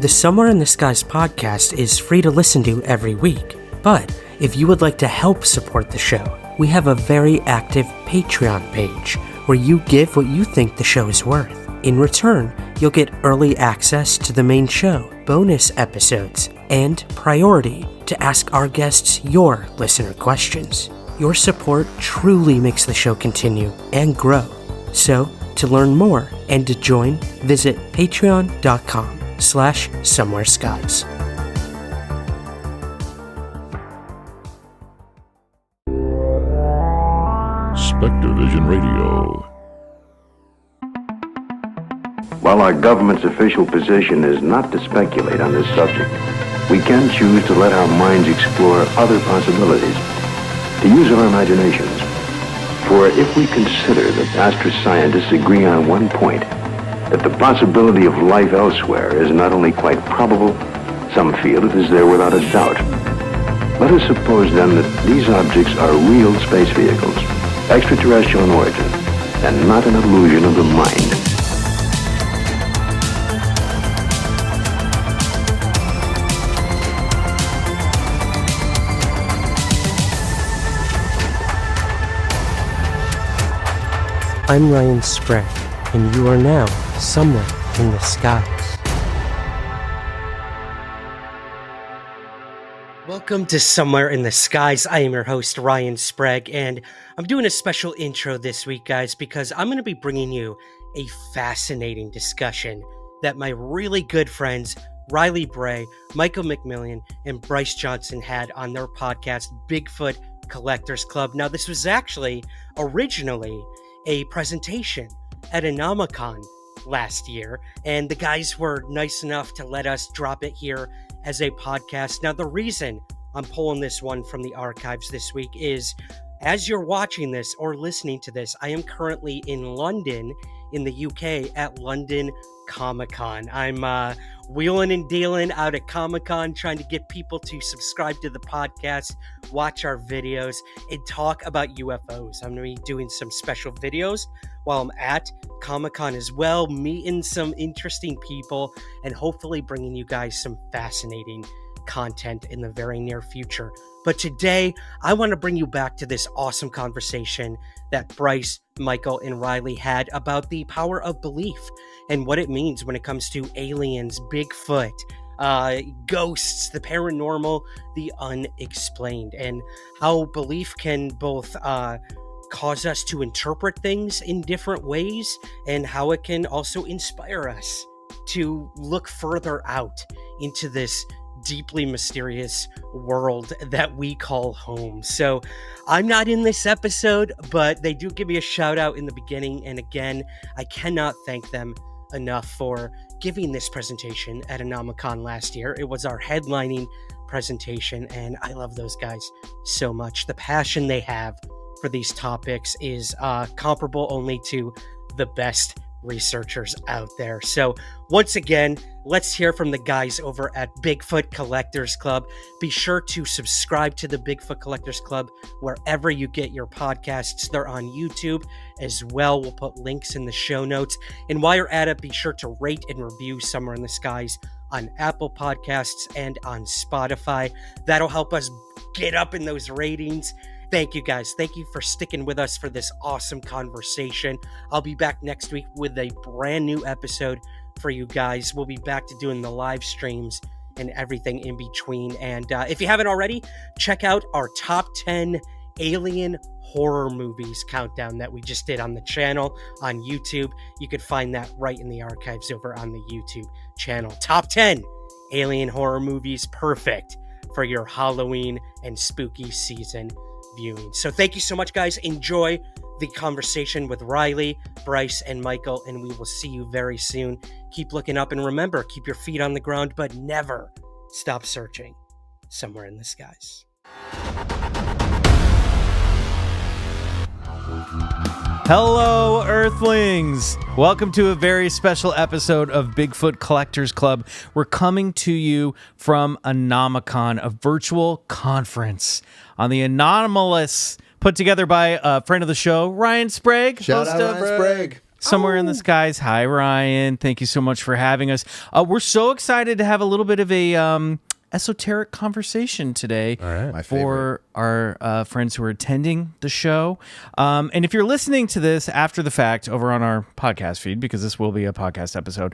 The Somewhere in the Skies podcast is free to listen to every week, but if you would like to help support the show, we have a very active Patreon page where you give what you think the show is worth. In return, you'll get early access to the main show, bonus episodes, and priority to ask our guests your listener questions. Your support truly makes the show continue and grow. So, to learn more and to join, visit patreon.com/somewhereskies. Spectrovision Radio. While our government's official position is not to speculate on this subject, we can choose to let our minds explore other possibilities, to use our imaginations. For if we consider that astroscientists agree on one point, that the possibility of life elsewhere is not only quite probable, some feel it is there without a doubt. Let us suppose then that these objects are real space vehicles, extraterrestrial in origin, and not an illusion of the mind. I'm Ryan Sprague, and you are now somewhere in the skies. Welcome to Somewhere in the Skies. I am your host, Ryan Sprague, and I'm doing a special intro this week, guys, because I'm going to be bringing you a fascinating discussion that my really good friends, Riley Bray, Michael McMillian, and Bryce Johnson had on their podcast, Bigfoot Collectors Club. Now, this was actually originally a presentation at Anomicon last year, and the guys were nice enough to let us drop it here as a podcast. Now, the reason I'm pulling this one from the archives this week is, as you're watching this or listening to this, I am currently in London, in the UK, at London Comic Con. I'm wheeling and dealing out at Comic Con, trying to get people to subscribe to the podcast, watch our videos, and talk about UFOs. I'm going to be doing some special videos while I'm at Comic Con as well, meeting some interesting people, and hopefully bringing you guys some fascinating content in the very near future. But today, I want to bring you back to this awesome conversation that Bryce, Michael, and Riley had about the power of belief and what it means when it comes to aliens, Bigfoot, ghosts, the paranormal, the unexplained, and how belief can both cause us to interpret things in different ways, and how it can also inspire us to look further out into this deeply mysterious world that we call home. So I'm not in this episode, but they do give me a shout out in the beginning. And again, I cannot thank them enough for giving this presentation at Anomicon last year. It was our headlining presentation, and I love those guys so much. The passion they have for these topics is comparable only to the best researchers out there. So once again, let's hear from the guys over at Bigfoot Collectors Club. Be sure to subscribe to the Bigfoot Collectors Club wherever you get your podcasts. They're on YouTube as well. We'll put links in the show notes. And while you're at it, be sure to rate and review Somewhere in the Skies on Apple Podcasts and on Spotify. That'll help us get up in those ratings. Thank you, guys. Thank you for sticking with us for this awesome conversation. I'll be back next week with a brand new episode for you guys. We'll be back to doing the live streams and everything in between. And if you haven't already, check out our top 10 alien horror movies countdown that we just did on the channel on YouTube. You could find that right in the archives over on the YouTube channel. Top 10 alien horror movies, perfect for your Halloween and spooky season viewing. So thank you so much, guys. Enjoy the conversation with Riley, Bryce, and Michael, and we will see you very soon. Keep looking up, and remember, keep your feet on the ground, but never stop searching somewhere in the skies. Hello, Earthlings! Welcome to a very special episode of Bigfoot Collectors Club. We're coming to you from Anomicon, a virtual conference on the anomalous, put together by a friend of the show, Ryan Sprague. Shout out Ryan Sprague. somewhere in the skies. Hi, Ryan. Thank you so much for having us. We're so excited to have a little bit of a esoteric conversation today for our friends who are attending the show. And if you're listening to this after the fact over on our podcast feed, because this will be a podcast episode,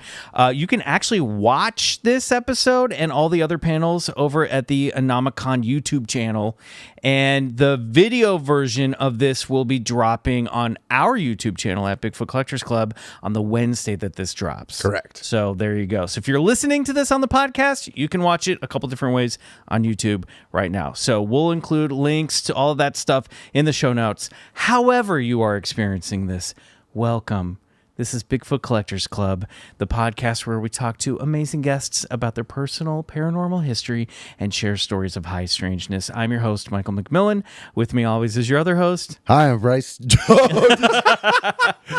you can actually watch this episode and all the other panels over at the Anomicon YouTube channel. And the video version of this will be dropping on our YouTube channel at Bigfoot Collectors Club on the Wednesday that this drops. Correct. So there you go. So if you're listening to this on the podcast, you can watch it a couple different ways on YouTube right now. So we'll include links to all of that stuff in the show notes. However you are experiencing this, welcome. This is Bigfoot Collectors Club, the podcast where we talk to amazing guests about their personal paranormal history and share stories of high strangeness. I'm your host, Michael McMillian. With me always is your other host. Hi, I'm Bryce Johnson.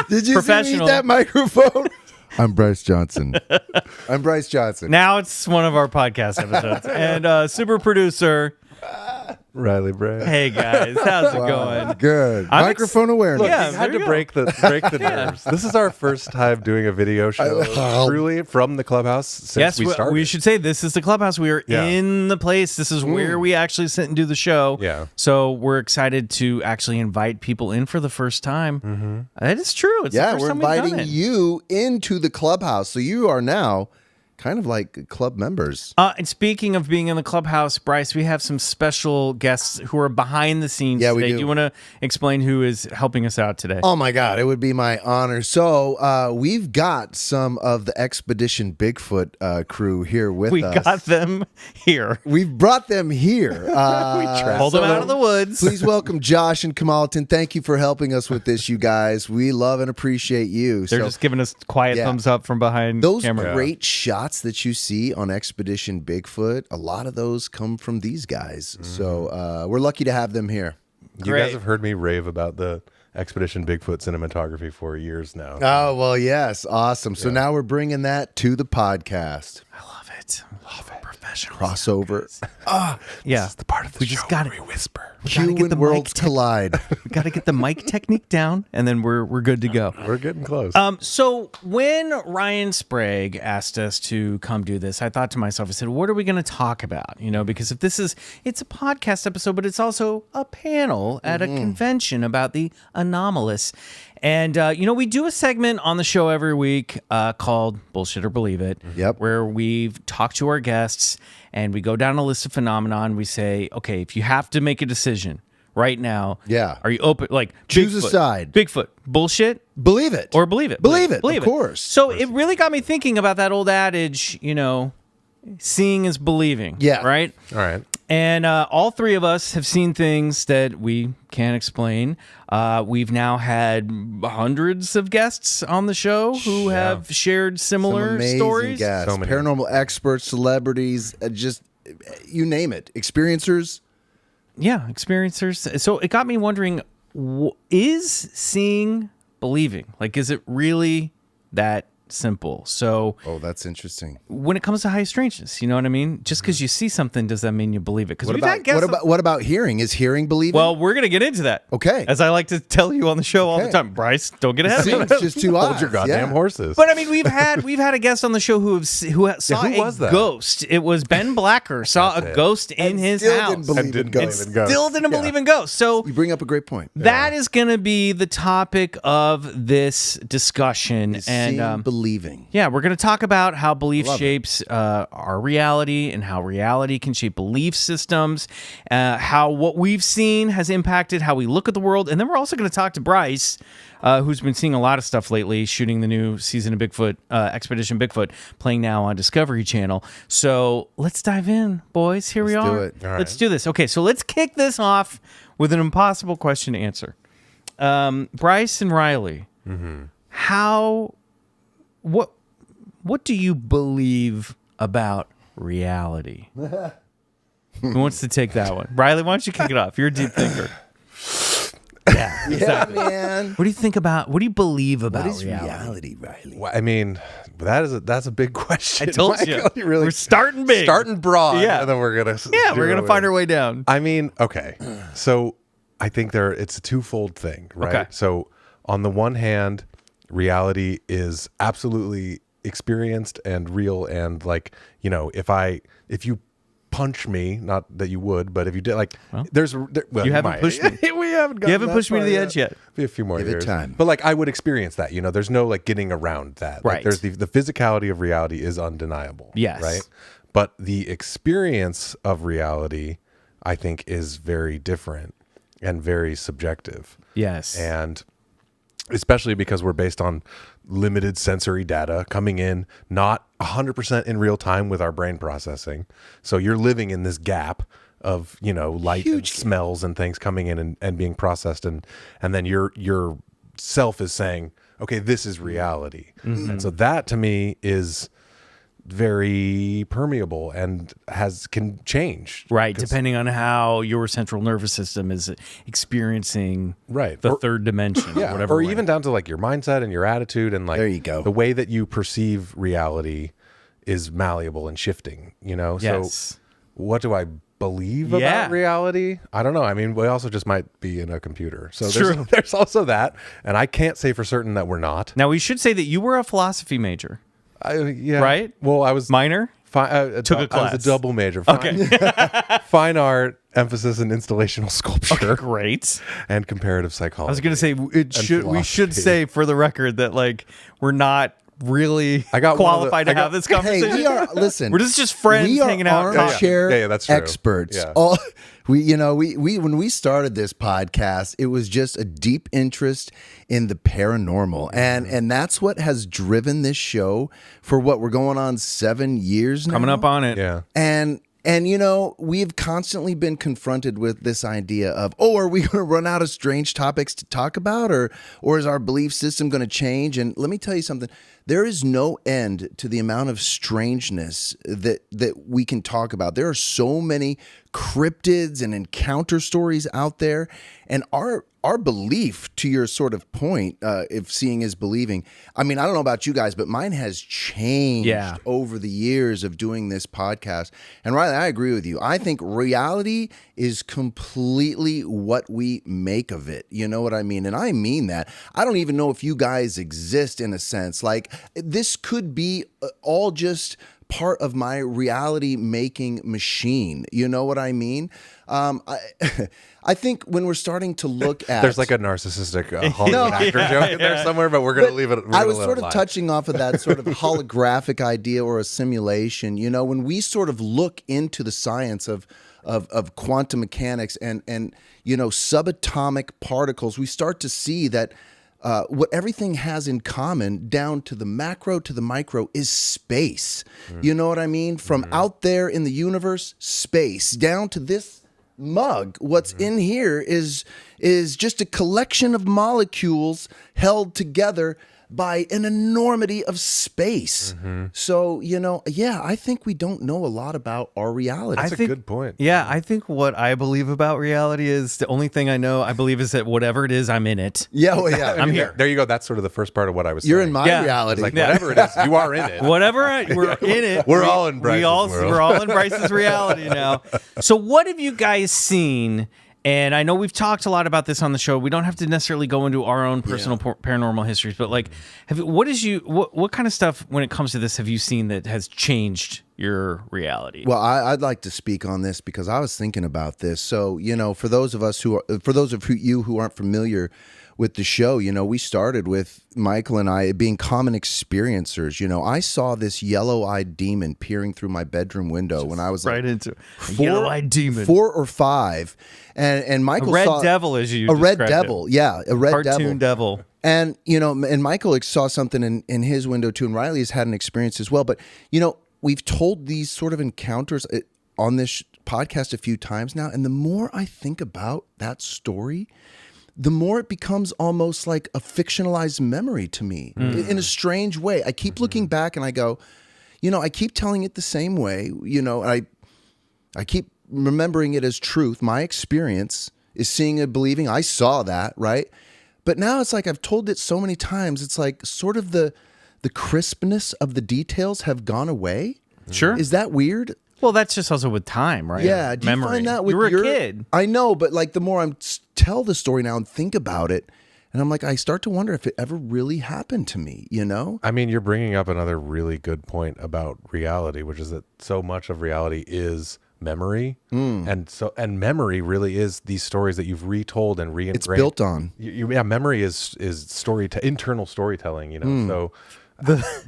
Did you see me eat that microphone? I'm Bryce Johnson. Now it's one of our podcast episodes. And super producer Riley Bray. Hey guys, how's it going? Good. Microphone awareness. Look, Yeah, we had there to you break the nerves. This is our first time doing a video show truly from the clubhouse since we started. We should say this is the clubhouse. We are in the place. This is where we actually sit and do the show. Yeah. So we're excited to actually invite people in for the first time. Mm-hmm. That is true. It's the first we're time we've done inviting it. you into the clubhouse. So you are now kind of like club members. And speaking of being in the clubhouse, Bryce, we have some special guests who are behind the scenes Yeah, today. we do. Do you want to explain who is helping us out today? Oh my God, it would be my honor. So we've got some of the Expedition Bigfoot crew here with we us. got them here. We've brought them here. Pulled them out of the woods. Please welcome Josh and Kamalton. Thank you for helping us with this, you guys. We love and appreciate you. They're just giving us quiet thumbs up from behind those camera. great shots that you see on Expedition Bigfoot, a lot of those come from these guys. So we're lucky to have them here. You guys have heard me rave about the Expedition Bigfoot cinematography for years now. Oh, well, yes. Awesome. So now we're bringing that to the podcast. I love it. Professional Crossover. Yeah. This is the part of the show gotta- where we whisper. Hue and worlds collide. We got to get the mic technique down, and then we're good to go. We're getting close. So when Ryan Sprague asked us to come do this, I thought to myself, I said, what are we going to talk about? You know, because if it's a podcast episode, but it's also a panel at a convention about the anomalous. And, we do a segment on the show every week called Bullshit or Believe It. Yep. Where we've talked to our guests and we go down a list of phenomenon. We say, okay, if you have to make a decision right now, are you open? Like, Choose a Bigfoot, side. Bigfoot, bullshit, Believe it. or believe it. Believe it, of course. So it really got me thinking about that old adage, seeing is believing. Yeah. Right? All right. And all three of us have seen things that we can't explain. We've now had hundreds of guests on the show who have shared Some similar amazing stories. guests, So many. paranormal experts, celebrities, just you name it. Experiencers. Yeah, experiencers. So it got me wondering, is seeing believing? Like, is it really that simple? So Oh, that's interesting. when it comes to high strangeness, you know what I mean? Just because you see something, does that mean you believe it? Because What we've had guests. what about hearing? Is hearing believing? Well, we're going to get into that. Okay. As I like to tell you on the show all the Okay. time. Bryce, don't get ahead of me. Seems just too Hold your goddamn horses. But I mean, we've had a guest on the show who saw who a was that? ghost. It was Ben Blacker saw a ghost in And his still house. didn't believe in didn't ghosts. believe in ghosts. Still didn't believe in ghosts. So You bring up a great point. that is going to be the topic of this discussion. Seeing, And believing. yeah, we're going to talk about how belief shapes our reality and how reality can shape belief systems, how what we've seen has impacted how we look at the world. And then we're also going to talk to Bryce, who's been seeing a lot of stuff lately, shooting the new season of Bigfoot, Expedition Bigfoot, playing now on Discovery Channel. So let's dive in, boys. Here we Let's do are. it. All right. Let's do this. Okay, so let's kick this off with an impossible question to answer. Bryce and Riley, what do you believe about reality? Who wants to take that one? Riley, why don't you kick it off? You're a deep thinker. Yeah, exactly. Man. What do you think about? What do you believe about What is reality? reality, Riley? Well, I mean, that's a big question. I told you. Michael, really We're starting big. starting broad. Yeah. And then we're gonna find our way down. I mean, okay. So I think it's a twofold thing, right? Okay. So on the one hand, reality is absolutely experienced and real, and like, you know, if you punch me, not that you would, but if you did, like, well, you haven't pushed me. We haven't. You haven't pushed me to the edge yet. Be a few more Give years. it time. But like, I would experience that. You know, there's no like getting around that. Right. Like, there's the physicality of reality is undeniable. Yes. Right. But the experience of reality, I think, is very different and very subjective. Yes. And especially because we're based on limited sensory data coming in, not 100% in real time with our brain processing. So you're living in this gap of, you know, light and smells and things coming in and being processed. And then your self is saying, okay, this is reality. Mm-hmm. And so that to me is very permeable and can change, right, depending on how your central nervous system is experiencing the third dimension, or whatever, or even down to like your mindset and your attitude, and like, there you go, the way that you perceive reality is malleable and shifting, you know. Yes. So what do I believe about reality? I don't know. I mean, we also just might be in a computer, so there's also that, and I can't say for certain that we're not. Now we should say that you were a philosophy major. Right? Well, I was minor. Took a class. I was a double major. Fine art, emphasis in installational sculpture. Okay, great. And comparative psychology. I was going to say we should say for the record that like we're not really qualified to have this conversation. Hey, we are. Listen, we're just friends hanging out. We are armchair that's true. experts. Yeah. We when we started this podcast, it was just a deep interest in the paranormal, and that's what has driven this show for what we're going on 7 years now. Coming up on it, yeah. And you know, we've constantly been confronted with this idea of, are we going to run out of strange topics to talk about, or is our belief system going to change? And let me tell you something. There is no end to the amount of strangeness that we can talk about. There are so many cryptids and encounter stories out there, and our belief, to your sort of point, if seeing is believing, I mean, I don't know about you guys, but mine has changed over the years of doing this podcast. And Riley, I agree with you. I think reality is completely what we make of it. You know what I mean? And I mean that. I don't even know if you guys exist in a sense. Like, this could be all just part of my reality making machine. You know what I mean? I think when we're starting to look at... There's like a narcissistic Hollywood actor joke in there somewhere, but we're going to leave it. I was sort of touching off of that sort of holographic idea or a simulation. You know, when we sort of look into the science of quantum mechanics and you know, subatomic particles, we start to see that what everything has in common, down to the macro to the micro, is space. You know what I mean? From out there in the universe, space, down to this mug. What's in here is just a collection of molecules held together by an enormity of space. So, you know, I think we don't know a lot about our reality. That's a good point. Yeah, I think what I believe about reality is the only thing I know, I believe, is that whatever it is, I'm in it. Yeah, well, yeah. I'm here. There you go. That's sort of the first part of what I was saying. You're in my reality. Like, whatever it is, you are in it. We're in it. We're all in Bryce's world. We're all in Bryce's reality now. So what have you guys seen? And I know we've talked a lot about this on the show. We don't have to necessarily go into our own personal paranormal histories, but like, what kind of stuff when it comes to this have you seen that has changed your reality? Well, I'd like to speak on this because I was thinking about this. So, you know, for those of you who aren't familiar with the show, you know, we started with Michael and I being common experiencers. You know, I saw this yellow-eyed demon peering through my bedroom window when I was into yellow-eyed demon, 4 or 5, and Michael a red saw devil, as you a red devil, a red cartoon devil. And you know, and Michael saw something in his window too, and Riley has had an experience as well. But you know, we've told these sort of encounters on this podcast a few times now, and the more I think about that story, the more it becomes almost like a fictionalized memory to me in a strange way. I keep looking back and I go, you know, I keep telling it the same way, you know, and I keep remembering it as truth. My experience is seeing and believing. I saw that, right? But now it's like I've told it so many times, it's like sort of the crispness of the details have gone away. Sure. Is that weird? Well, that's just also with time, right? Yeah. Do you find that with you were a kid? I know, but like the more I tell the story now and think about it, And I'm like, I start to wonder if it ever really happened to me, you know? I mean, you're bringing up another really good point about reality, which is that so much of reality is memory, and memory really is these stories that you've retold and reingrained. It's built on. Memory is internal storytelling. You know, so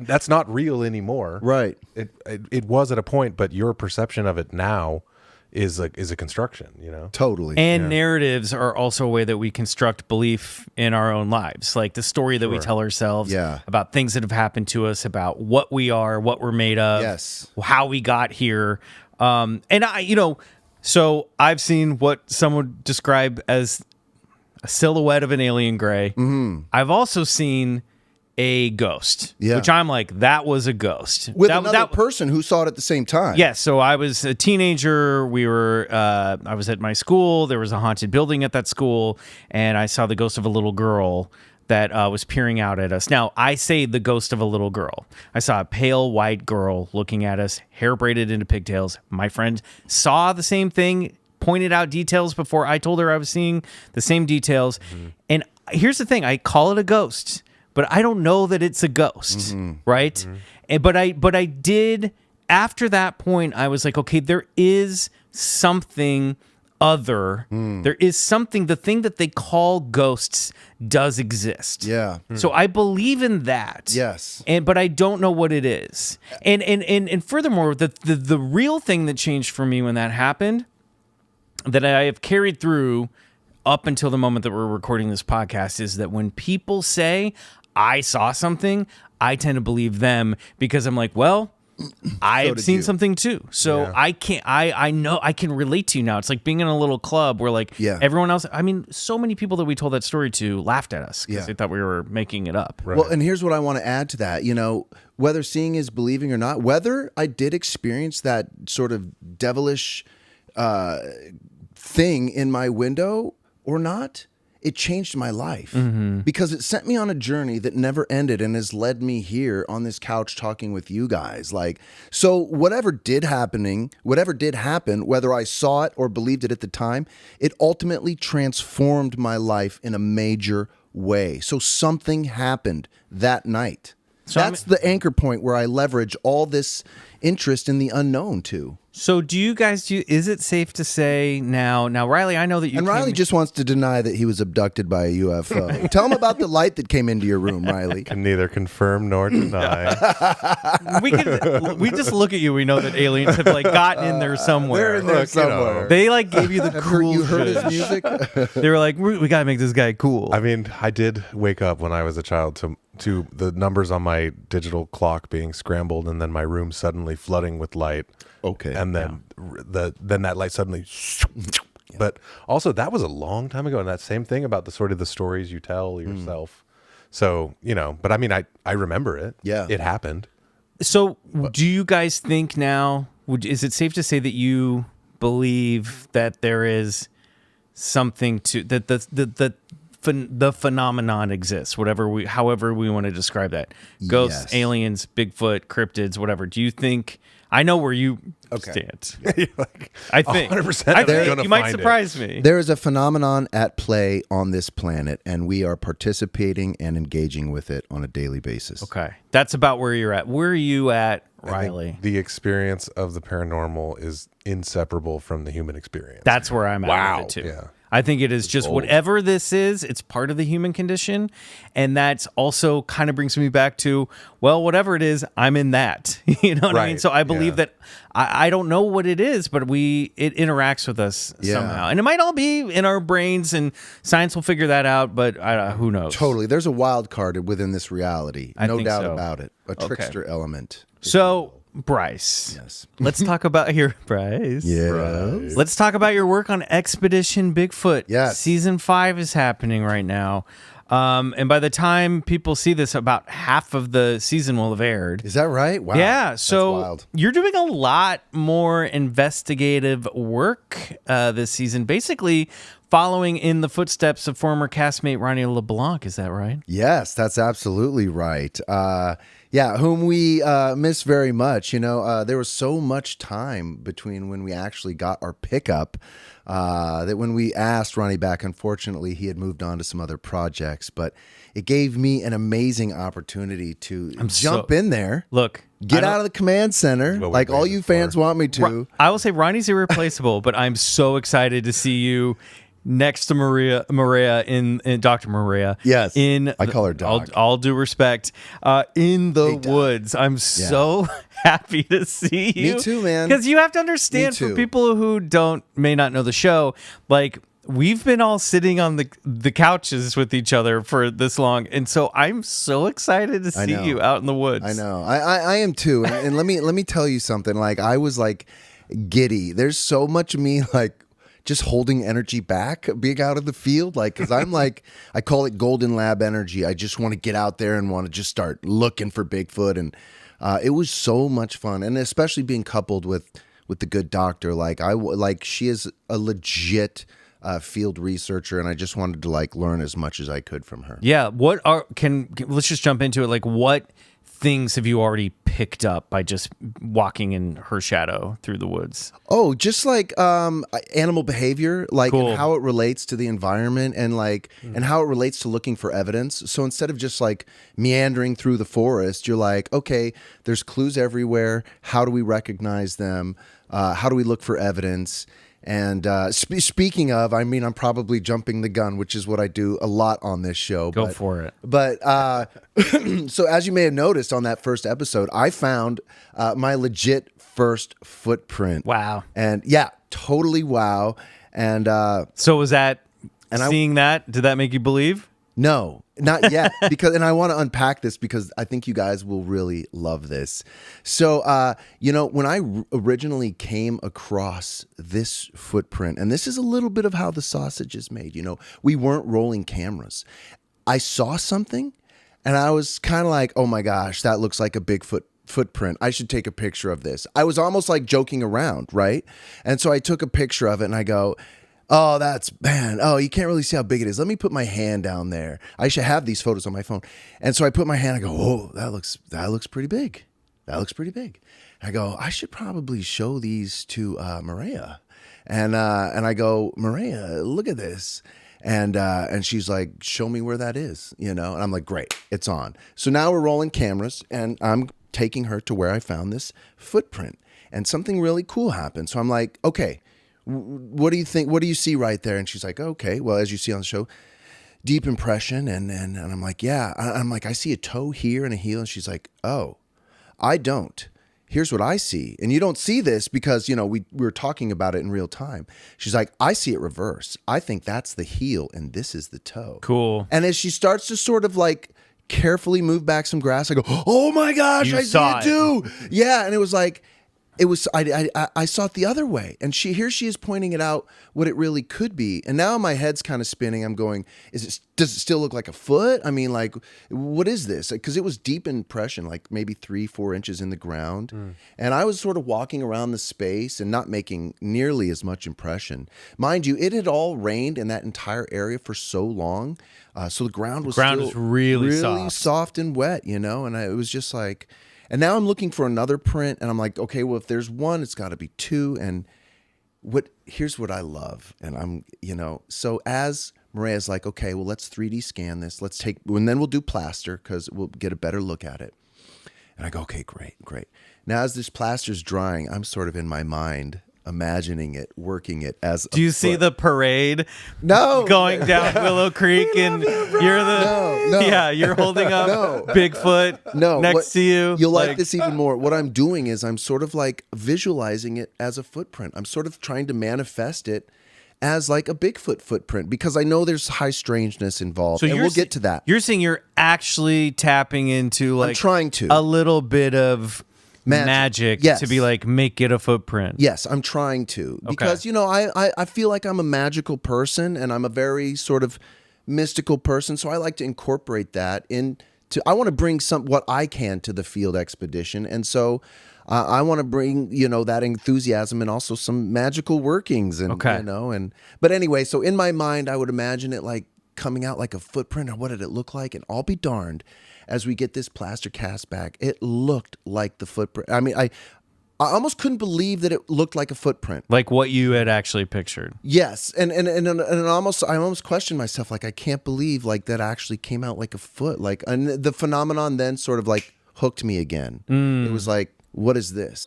that's not real anymore. Right. It was at a point, but your perception of it now is a construction. You know, Totally. And narratives are also a way that we construct belief in our own lives. Like the story that we tell ourselves about things that have happened to us, about what we are, what we're made of, how we got here. So I've seen what some would describe as a silhouette of an alien gray. Mm-hmm. I've also seen a ghost, which I'm like, that was a ghost. With another person who saw it at the same time. Yes, so I was a teenager. I was at my school. There was a haunted building at that school, and I saw the ghost of a little girl that was peering out at us. Now, I say the ghost of a little girl. I saw a pale white girl looking at us, hair braided into pigtails. My friend saw the same thing, pointed out details before I told her I was seeing the same details. Mm-hmm. And here's the thing, I call it a ghost, but I don't know that it's a ghost, right? Mm-hmm. And but I did, after that point, I was like, okay, there is something other. There is something, the thing that they call ghosts does exist. Yeah. So I believe in that. Yes. But I don't know what it is. And furthermore, the real thing that changed for me when that happened, that I have carried through up until the moment that we're recording this podcast, is that when people say I saw something, I tend to believe them, because I'm like, well, I've seen something too. So I know I can relate to you now. It's like being in a little club where like everyone else, I mean, so many people that we told that story to laughed at us because they thought we were making it up. Right. Well, and here's what I want to add to that. You know, whether seeing is believing or not, whether I did experience that sort of devilish thing in my window or not, it changed my life because it sent me on a journey that never ended and has led me here on this couch talking with you guys. Like, so whatever did happen, whether I saw it or believed it at the time, it ultimately transformed my life in a major way. So something happened that night. So that's the anchor point where I leverage all this interest in the unknown too. So do you guys is it safe to say now Riley, I know that you Riley just wants to deny that he was abducted by a UFO. Tell him about the light that came into your room, Riley. Can neither confirm nor deny. we just look at you, we know that aliens have like gotten in there somewhere. They're in there somewhere. They like gave you the cool You heard shit. his music? They were like, we got to make this guy cool. I mean, I did wake up when I was a child to the numbers on my digital clock being scrambled, and then my room suddenly flooding with light. Okay. And then then that light suddenly. But also, that was a long time ago, and that same thing about the sort of the stories you tell yourself. So, you know, but I mean, I remember it. Yeah. It happened. So do you guys think now, is it safe to say that you believe that there is something to, that the phenomenon exists, however we want to describe that? Ghosts, aliens, Bigfoot, cryptids, whatever. Do you think, I know where you stand. I think 100%. You might surprise me. There is a phenomenon at play on this planet, and we are participating and engaging with it on a daily basis. Okay. That's about where you're at. Where are you at, Riley? The experience of the paranormal is inseparable from the human experience. That's where I'm at with it too. Yeah. I think it is just whatever this is, it's part of the human condition. And that's also kind of brings me back to, well, whatever it is, I'm in that. You know what I mean? So I believe that I don't know what it is, but it interacts with us somehow. And it might all be in our brains, and science will figure that out, but who knows? Totally. There's a wild card within this reality. No doubt so. about it. A trickster element. So, Bryce. Yes. Let's talk about Bryce. Yes. Let's talk about your work on Expedition Bigfoot. Yes. Season 5 is happening right now. And by the time people see this, about half of the season will have aired. Is that right? Wow. Yeah. So that's wild. You're doing a lot more investigative work this season, basically following in the footsteps of former castmate Ronnie LeBlanc. Is that right? Yes, that's absolutely right. Yeah, whom we miss very much. There was so much time between when we actually got our pickup that when we asked Ronnie back, unfortunately, he had moved on to some other projects. But it gave me an amazing opportunity to jump in there. Look, get out of the command center, What we're like all waiting you fans for. want me to. I will say Ronnie's irreplaceable, but I'm so excited to see you next to Maria in Dr. Maria. Yes, in I call her Doc. All due respect, in the Hey, Doc. woods. I'm so happy to see you. Me too, man. Because you have to understand, Me for too. people who may not know the show, like we've been all sitting on the couches with each other for this long, and so I'm so excited to see know. you out in the woods. I know. I am too. And let me tell you something. Like I was like giddy. There's so much of me like just holding energy back, being out of the field. Like, cause I'm like, I call it golden lab energy. I just want to get out there and want to just start looking for Bigfoot. And it was so much fun. And especially being coupled with the good doctor. Like she is a legit field researcher, and I just wanted to like learn as much as I could from her. Yeah. Let's just jump into it. Like, what things have you already picked up by just walking in her shadow through the woods? Oh, just like animal behavior, like Cool. and how it relates to the environment, and like and how it relates to looking for evidence. So instead of just like meandering through the forest, you're like, okay, there's clues everywhere. How do we recognize them? How do we look for evidence? And speaking of, I mean, I'm probably jumping the gun, which is what I do a lot on this show. Go for it. But so as you may have noticed on that first episode, I found my legit first footprint. Wow. And yeah, totally wow. And So was that, And seeing that, did that make you believe? no, not yet. And I want to unpack this because I think you guys will really love this. So, when I originally came across this footprint, and this is a little bit of how the sausage is made, we weren't rolling cameras. I saw something and I was kind of like, oh my gosh, that looks like a Bigfoot footprint. I should take a picture of this. I was almost like joking around, right? And so I took a picture of it and I go, oh, you can't really see how big it is. Let me put my hand down there. I should have these photos on my phone. And so I put my hand, I go, oh, that looks pretty big. That looks pretty big. I go, I should probably show these to Maria. And I go, Maria, look at this. And she's like, show me where that is, And I'm like, great, it's on. So now we're rolling cameras and I'm taking her to where I found this footprint. And something really cool happened. So I'm like, okay, what do you think? What do you see right there? And she's like, okay, well, as you see on the show, deep impression. And I'm like, yeah. I'm like, I see a toe here and a heel. And she's like, oh, I don't. Here's what I see. And you don't see this because, we were talking about it in real time. She's like, I see it reverse. I think that's the heel and this is the toe. Cool. And as she starts to sort of like carefully move back some grass, I go, oh my gosh, You I see saw it too. Yeah. And it was like, I saw it the other way. And here she is pointing it out what it really could be. And now my head's kind of spinning. I'm going, does it still look like a foot? I mean, like, what is this? Because it was deep impression, like maybe 3-4 inches in the ground. And I was sort of walking around the space and not making nearly as much impression. Mind you, it had all rained in that entire area for so long. So the ground was was really soft and wet, and it was just like, and now I'm looking for another print and I'm like, okay, well, if there's one, it's got to be two. And here's what I love. And I'm, so as Maria's like, okay, well, let's 3D scan this. And then we'll do plaster because we'll get a better look at it. And I go, okay, great. Now, as this plaster's drying, I'm sort of in my mind imagining it, working it as Do you see the parade No. going down Willow Creek and you're the No. yeah, you're holding up No. Bigfoot next to you. You'll like this even more. What I'm doing is I'm sort of like visualizing it as a footprint. I'm sort of trying to manifest it as like a Bigfoot footprint because I know there's high strangeness involved. So and we'll get to that. You're saying you're actually tapping into like trying to. a little bit of magic Yes. to be like make it a footprint. Yes, I'm trying to because I feel like I'm a magical person and I'm a very sort of mystical person, so I like to incorporate that into. I want to bring what I can to the field expedition, and so I want to bring that enthusiasm and also some magical workings, and but anyway, so in my mind I would imagine it like coming out like a footprint, or what did it look like? And I'll be darned, as we get this plaster cast back, it looked like the footprint. I mean, I almost couldn't believe that it looked like a footprint. Like what you had actually pictured. Yes, and I almost questioned myself, like I can't believe like that actually came out like a foot. Like, and the phenomenon then sort of like hooked me again. It was like, what is this?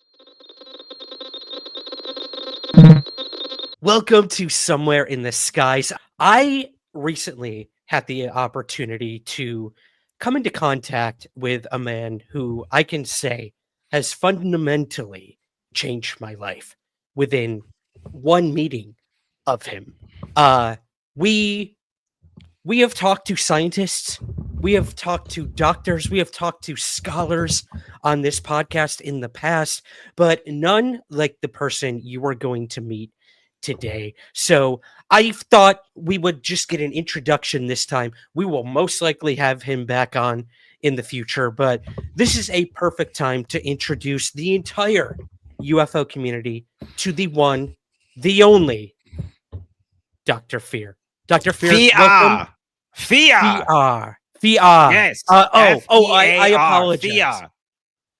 Welcome to Somewhere in the Skies. I recently had the opportunity to come into contact with a man who I can say has fundamentally changed my life within one meeting of him. We have talked to scientists, we have talked to doctors, we have talked to scholars on this podcast in the past, but none like the person you are going to meet today. So I thought we would just get an introduction this time. We will most likely have him back on in the future, but this is a perfect time to introduce the entire UFO community to the one, the only Dr. Fear. Dr. Fear, welcome. Fear. Yes. I apologize. Fear.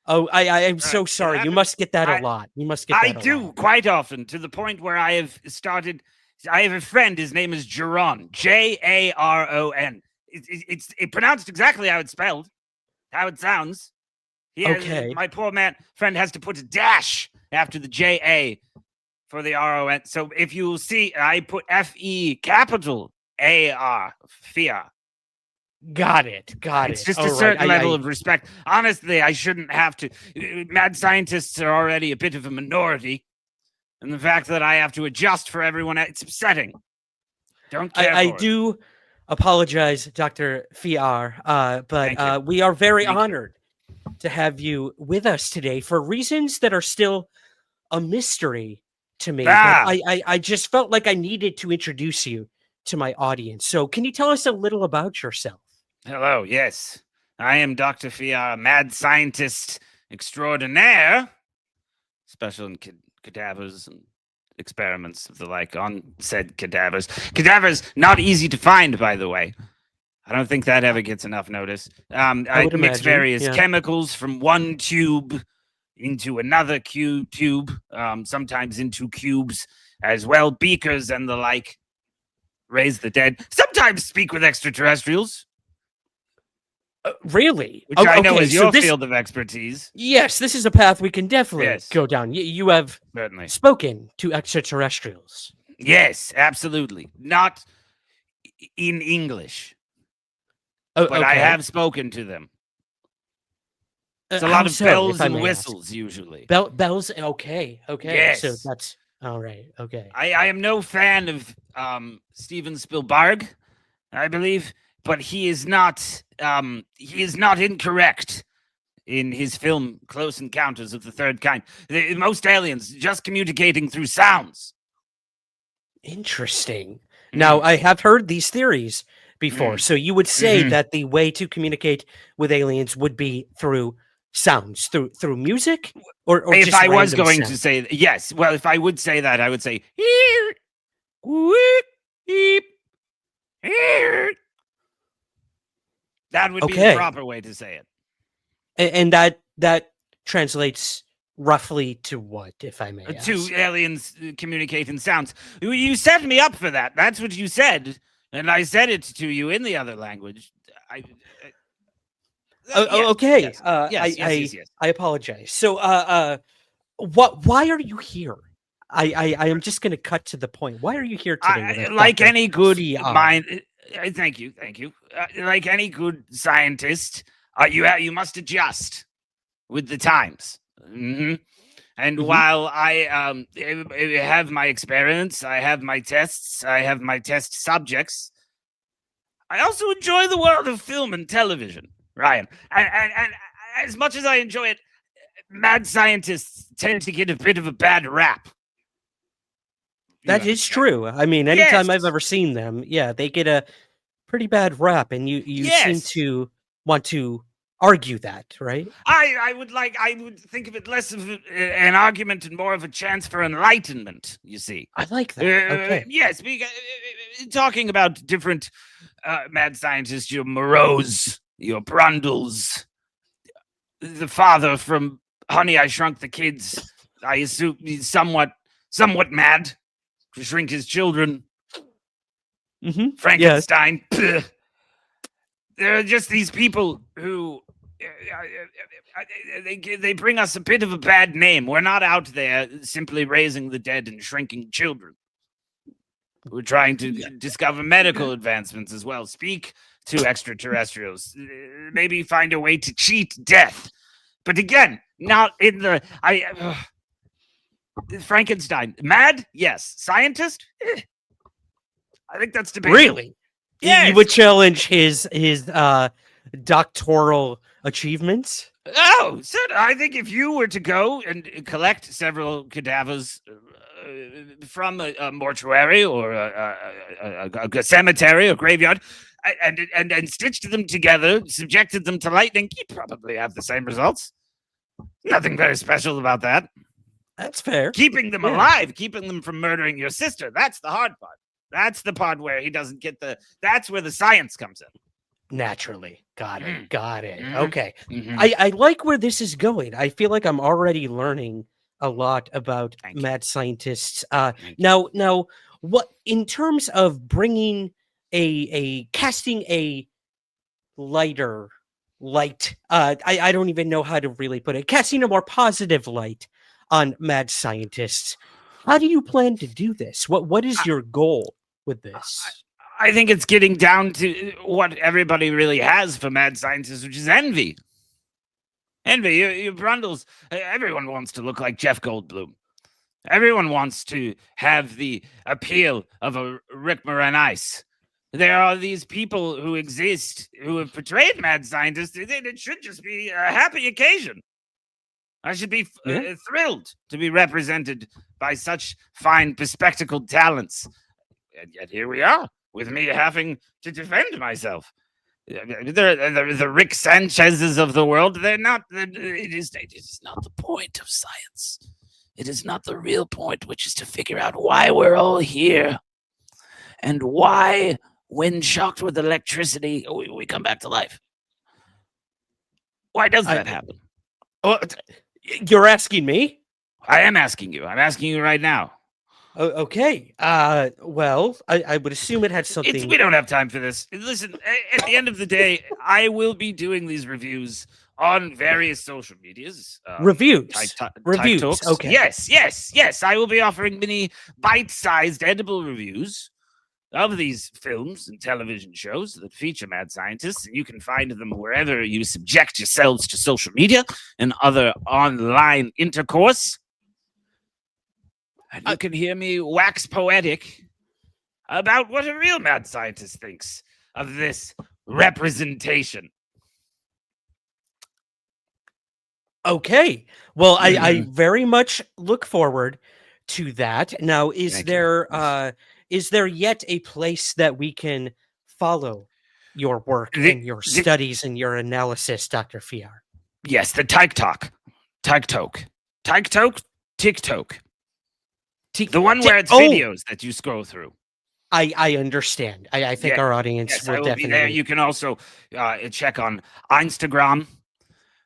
I'm so sorry. You must get that a lot. You must get that I do quite often, to the point where I have started. I have a friend. His name is Jaron. Jaron. It's pronounced exactly how it's spelled, how it sounds. Okay. My poor friend has to put a dash after the JA for the RON. So if you see, I put FE capital AR. Fear. Got it. It's just a certain level of respect. Honestly, I shouldn't have to. Mad scientists are already a bit of a minority. And the fact that I have to adjust for everyone, it's upsetting. Don't care I for it. do apologize, Dr. Fiar, but we are very honored to have you with us today for reasons that are still a mystery to me. But I just felt like I needed to introduce you to my audience. So can you tell us a little about yourself? Hello, yes. I am Dr. Fiar, mad scientist extraordinaire, special in cadavers and experiments of the like on said cadavers. Cadavers, not easy to find, by the way. I don't think that ever gets enough notice. I mix imagine, various chemicals from one tube into another tube, sometimes into cubes as well, beakers and the like. Raise the dead. Sometimes speak with extraterrestrials. Really? Which I know is your field of expertise. Yes, this is a path we can definitely go down. You have certainly spoken to extraterrestrials. Yes, absolutely. Not in English. But I have spoken to them. It's a lot of bells and whistles, usually. Bells? Okay. Yes. So that's... All right. Okay. I am no fan of Steven Spielberg, I believe, but he is not incorrect in his film Close Encounters of the Third Kind. Most aliens just communicating through sounds. Interesting. Now, I have heard these theories before. So you would say that the way to communicate with aliens would be through sounds, through music, or if just I was going sound? to say yes, well, if I would say that, I would say here, whoop, beep, here. That would be the proper way to say it. And that translates roughly to what, if I may ask? To aliens communicating sounds. You set me up for that. That's what you said, and I said it to you in the other language. Okay. Yes. I apologize. So, why are you here? I am just going to cut to the point. Why are you here today? Like any good mind. Thank you. Like any good scientist, you must adjust with the times. And while I have my experiments, I have my tests, I have my test subjects, I also enjoy the world of film and television, Ryan. And as much as I enjoy it, mad scientists tend to get a bit of a bad rap. That is true. I mean, anytime I've ever seen them, they get a pretty bad rap, and you seem to want to argue that, right? I would think of it less of an argument and more of a chance for enlightenment, you see. I like that. Okay. Yes, talking about different mad scientists, your Moreaus, your Brundles, the father from Honey, I Shrunk the Kids. I assume he's somewhat mad to shrink his children. Mm-hmm. Frankenstein. Yes. There are just these people who they bring us a bit of a bad name. We're not out there simply raising the dead and shrinking children. We're trying to discover medical advancements as well. Speak to extraterrestrials. Maybe find a way to cheat death. But again, not in the... Frankenstein. Mad? Yes. Scientist? I think that's debatable. Really? Yes. You would challenge his doctoral achievements? Oh, I think if you were to go and collect several cadavers from a mortuary or a cemetery or graveyard and stitched them together, subjected them to lightning, you'd probably have the same results. Nothing very special about that. That's fair. Keeping them alive, keeping them from murdering your sister, that's the hard part. That's the part where he doesn't get that's where the science comes in. Naturally. Got it. Mm-hmm. Okay. Mm-hmm. I like where this is going. I feel like I'm already learning a lot about mad scientists. Now, what in terms of bringing casting a lighter light, I don't even know how to really put it, casting a more positive light on mad scientists. How do you plan to do this? What is your goal with this? I think it's getting down to what everybody really has for mad scientists, which is envy. Envy, you Brundles. Everyone wants to look like Jeff Goldblum. Everyone wants to have the appeal of a Rick Moranis. There are these people who exist who have portrayed mad scientists. It should just be a happy occasion. I should be thrilled to be represented by such fine bespectacled talents. And yet here we are, with me having to defend myself. The Rick Sanchez's of the world, they're not. It is not the point of science. It is not the real point, which is to figure out why we're all here. And why, when shocked with electricity, we come back to life. Why does that happen? Oh, you're asking me? I am asking you. I'm asking you right now. Okay. Well, I would assume it had something. We don't have time for this. Listen, at the end of the day, I will be doing these reviews on various social medias. Reviews. Reviews. Talks. Okay. Yes. I will be offering mini bite-sized edible reviews of these films and television shows that feature mad scientists, and you can find them wherever you subject yourselves to social media and other online intercourse. And you can hear me wax poetic about what a real mad scientist thinks of this representation. Okay. Well, I very much look forward to that. Now, is there yet a place that we can follow your work and your studies and your analysis, Dr. Fiar? Yes, the TikTok. The one where it's videos that you scroll through. I understand. I think our audience will definitely. Be there. You can also check on Instagram.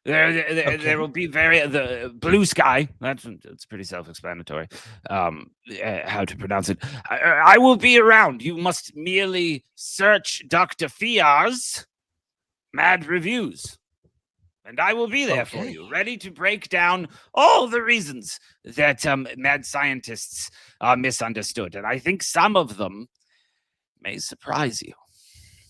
There will be the Blue Sky. That's pretty self-explanatory. How to pronounce it? I will be around. You must merely search Dr. Fiar's Mad Reviews, and I will be there for you, ready to break down all the reasons that mad scientists are misunderstood, and I think some of them may surprise you.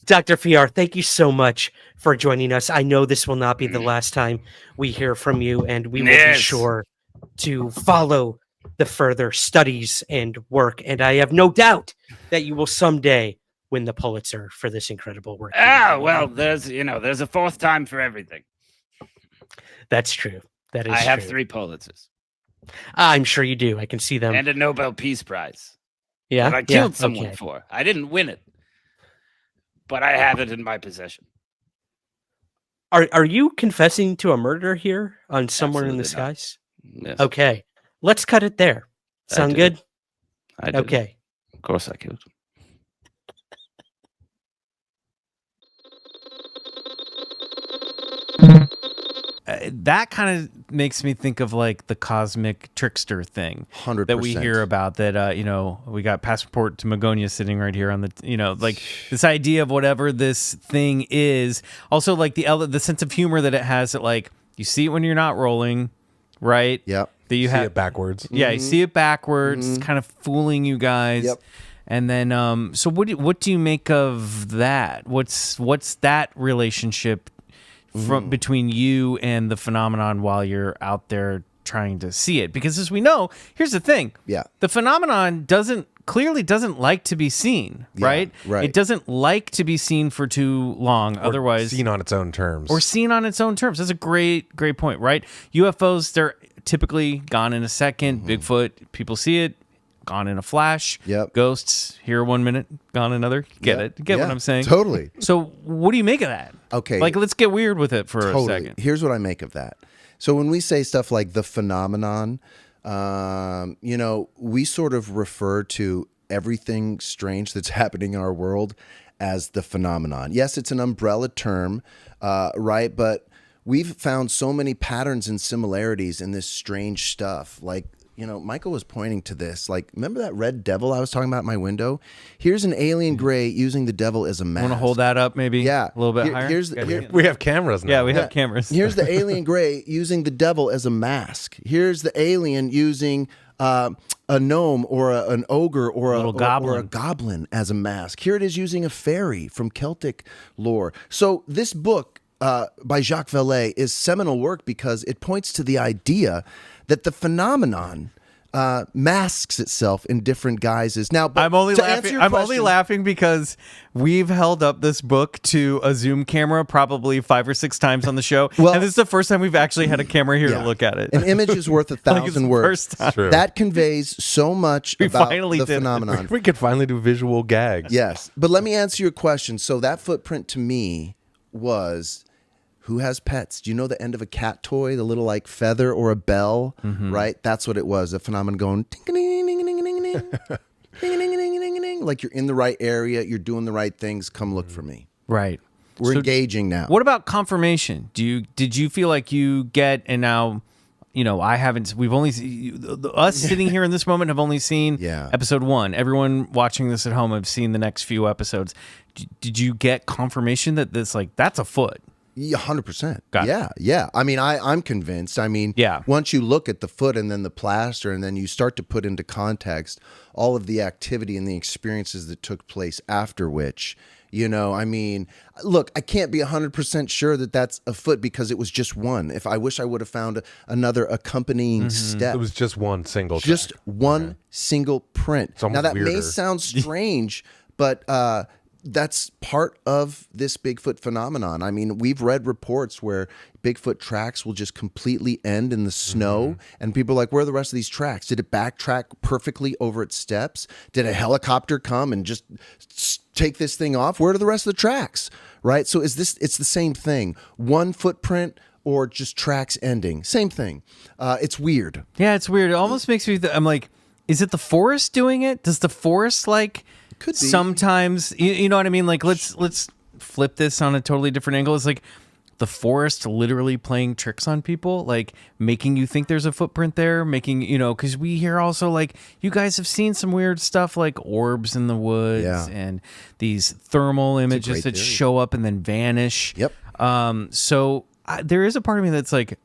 Dr. Fiar, thank you so much for joining us. I know this will not be the last time we hear from you, and we will be sure to follow the further studies and work. And I have no doubt that you will someday win the Pulitzer for this incredible work. Well, there's a fourth time for everything. That's true. That is. I have 3 Pulitzers. I'm sure you do. I can see them. And a Nobel Peace Prize. Yeah. That I killed someone for. I didn't win it, but I have it in my possession. Are you confessing to a murder here on Somewhere in the Skies? Yes. Okay. Let's cut it there. Sound good? I did. Okay. Of course I killed. that kind of makes me think of like the cosmic trickster thing 100%. that we hear about. That we got Passport to Magonia sitting right here on the like this idea of whatever this thing is. Also, like the sense of humor that it has. That like you see it when you're not rolling, right? Yep. That you See have it backwards. Yeah, you see it backwards, kind of fooling you guys. Yep. And then, so what do you make of that? What's that relationship between you and the phenomenon while you're out there trying to see it? Because as we know, here's the thing. Yeah. The phenomenon clearly doesn't like to be seen, right? Right. It doesn't like to be seen for too long. Otherwise, Seen on its own terms. or seen on its own terms. That's a great point, right? UFOs, they're typically gone in a second. Bigfoot, people see it, gone in a flash. Yep. Ghosts, here 1 minute, gone another. Get Yep. it? Get what Yeah, I'm saying? totally. So what do you make of that? Okay. Like, let's get weird with it for a second. Here's what I make of that. So when we say stuff like the phenomenon, we sort of refer to everything strange that's happening in our world as the phenomenon. Yes, it's an umbrella term, right? But we've found so many patterns and similarities in this strange stuff. Like, Michael was pointing to this. Like, remember that red devil I was talking about in my window? Here's an alien gray using the devil as a mask. Want to hold that up maybe? Yeah. A little bit higher? We have cameras now. Yeah, we have cameras. Here's the alien gray using the devil as a mask. Here's the alien using a gnome or an ogre or Little or goblin. a goblin as a mask. Here it is using a fairy from Celtic lore. So this book by Jacques Vallée is seminal work because it points to the idea that the phenomenon masks itself in different guises. Now, but I'm only to laughing. answer your I'm only question- laughing because we've held up this book to a Zoom camera probably 5 or 6 times on the show, Well- and this is the first time we've actually had a camera here to Yeah. look at it. An image is worth 1,000 Like it's the words. first time. True. That conveys so much We about finally the did it. phenomenon. We could finally do visual gags. Yes, but let me answer your question. So that footprint to me was, who has pets? Do you know the end of a cat toy, the little like feather or a bell, right? That's what it was. A phenomenon going ding-a-ding-a-ding-a-ding-a-ding-a-ding, ding-a-ding-a-ding-a-ding-a-ding. Like you're in the right area, you're doing the right things. Come look for me. Right. We're So engaging now. What about confirmation? Did you feel like you get, and now, I haven't, we've only, us sitting here in this moment have only seen Yeah. episode 1. Everyone watching this at home have seen the next few episodes. Did you get confirmation that that's a foot? Yeah, 100%. Got it. Yeah. I mean, I'm convinced. I mean, Yeah. once you look at the foot and then the plaster, and then you start to put into context all of the activity and the experiences that took place after which, I mean, look, I can't be 100% sure that that's a foot because it was just one. If I wish I would have found another accompanying step. It was just one single Just track. one single print. almost Now that may weirder. sound strange, but that's part of this Bigfoot phenomenon. I mean, we've read reports where Bigfoot tracks will just completely end in the snow, and people are like, where are the rest of these tracks? Did it backtrack perfectly over its steps? Did a helicopter come and just take this thing off? Where are the rest of the tracks? Right? So it's the same thing. One footprint or just tracks ending. Same thing. It's weird. Yeah, it's weird. It almost makes me, I'm like, is it the forest doing it? Does the forest Could be. sometimes, you know what I mean? Like, let's flip this on a totally different angle. It's like the forest literally playing tricks on people, like making you think there's a footprint there, making, because we hear also like you guys have seen some weird stuff like orbs in the woods Yeah. and these thermal images great that theory. show up and then vanish. Yep. So there is a part of me that's like,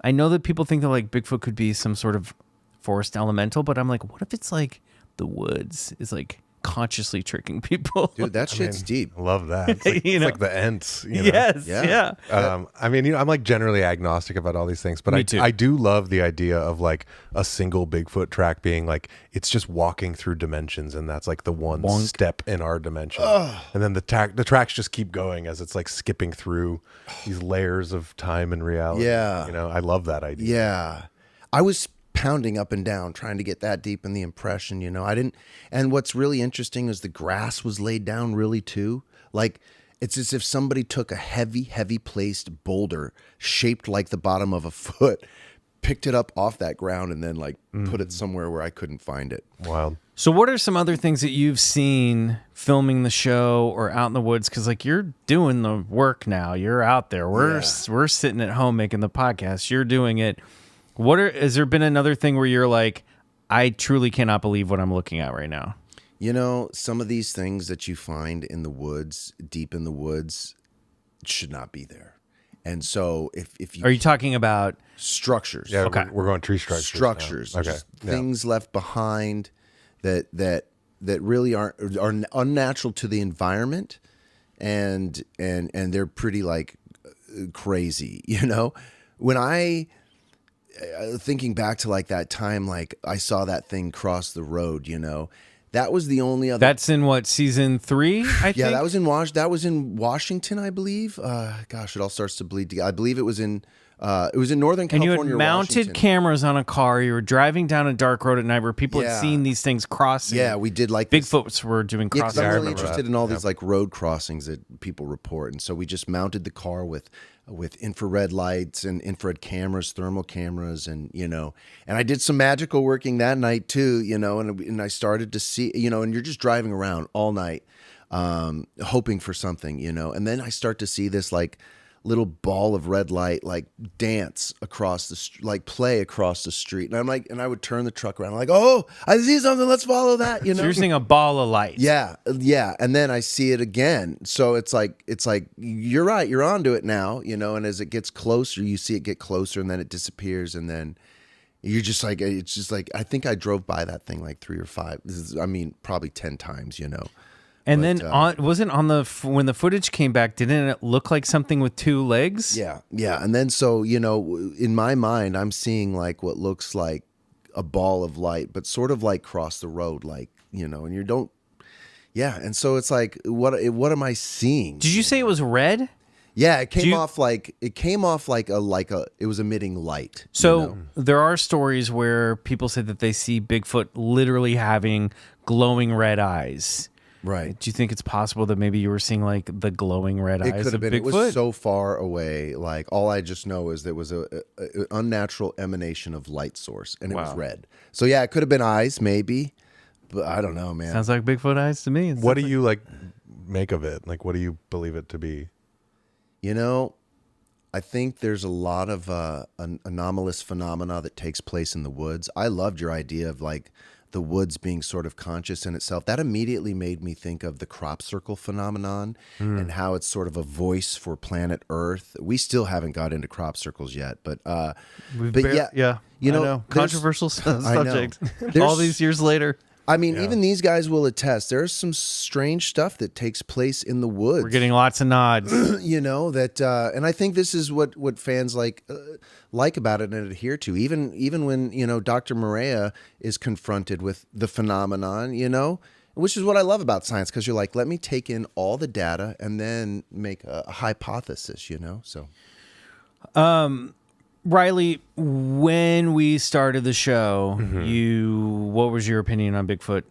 I know that people think that like Bigfoot could be some sort of forest elemental, but I'm like, what if it's like the woods is like consciously tricking people? Dude, that shit's deep. I love that. It's like, You it's know. like the Ents. Yes. Yeah. Yeah. I mean, I'm like generally agnostic about all these things, but Me too. I do love the idea of like a single Bigfoot track being like it's just walking through dimensions, and that's like the one Bonk. step in our dimension, and then the tracks just keep going as it's like skipping through these layers of time and reality. Yeah. I love that idea. Yeah. I was pounding up and down trying to get that deep in the impression, I didn't. And what's really interesting is the grass was laid down really too. Like it's as if somebody took a heavy placed boulder shaped like the bottom of a foot, picked it up off that ground, and then like put it somewhere where I couldn't find it. Wild. So what are some other things that you've seen filming the show or out in the woods? Because like you're doing the work now. You're out there. We're sitting at home making the podcast. You're doing it. Has there been another thing where you're like, I truly cannot believe what I'm looking at right now? You know, some of these things that you find in the woods, deep in the woods, should not be there. And so if you... Are you talking about... Structures. Yeah, okay. We're going tree structures. Structures. Okay. Things left behind that really are unnatural to the environment, and they're pretty like crazy, you know. When I thinking back to like that time, like I saw that thing cross the road, you know, that was the only other. That's in what, season 3? I think. Yeah, that was in Washington, I believe. Gosh, it all starts to bleed together. I believe it was in Northern California. And you had mounted Washington. cameras on a car. You were driving down a dark road at night where people had seen these things crossing. Yeah, we did like Bigfoots were doing Yeah, 'cause crossing. I'm really interested in all these like road crossings that people report, and so we just mounted the car with infrared lights and infrared cameras, thermal cameras, and you know, and I did some magical working that night too, you know, and I started to see, you know, and you're just driving around all night, hoping for something, you know, and then I start to see this like little ball of red light like dance across the like play across the street, and I'm like, and I would turn the truck around, I'm like, oh, I see something, let's follow that, you know. So you're seeing a ball of light. Yeah, and then I see it again. So it's like you're right, you're onto it now, you know. And as it gets closer, you see it get closer, and then it disappears, and then you're just like, it's just like, I think I drove by that thing like 3 or 5. Probably 10 times, you know. And then wasn't on when the footage came back, didn't it look like something with 2 legs? Yeah. And then so, you know, in my mind, I'm seeing like what looks like a ball of light, but sort of like cross the road, like, you know, and you don't. Yeah, and so it's like, what am I seeing? Did you say it was red? Yeah, it came off like it was emitting light. So you know? there are stories where people say that they see Bigfoot literally having glowing red eyes. Right. Do you think it's possible that maybe you were seeing like the glowing red eyes It could have of been. Bigfoot? It was so far away. Like all I just know is there was a unnatural emanation of light source, and it was red. So yeah, it could have been eyes, maybe, but I don't know, man. Sounds like Bigfoot eyes to me. What do you like make of it? Like, what do you believe it to be? You know, I think there's a lot of anomalous phenomena that takes place in the woods. I loved your idea of like the woods being sort of conscious in itself. That immediately made me think of the crop circle phenomenon and how it's sort of a voice for planet Earth. We still haven't got into crop circles yet, but yeah, you know, I know. Controversial subject. Know. All these years later. I mean, even these guys will attest. There's some strange stuff that takes place in the woods. We're getting lots of nods. You know that, and I think this is what fans like about it and adhere to. Even when, you know, Dr. Maria is confronted with the phenomenon, you know, which is what I love about science, because you're like, let me take in all the data and then make a hypothesis, you know. So, Riley, when we started the show, what was your opinion on Bigfoot?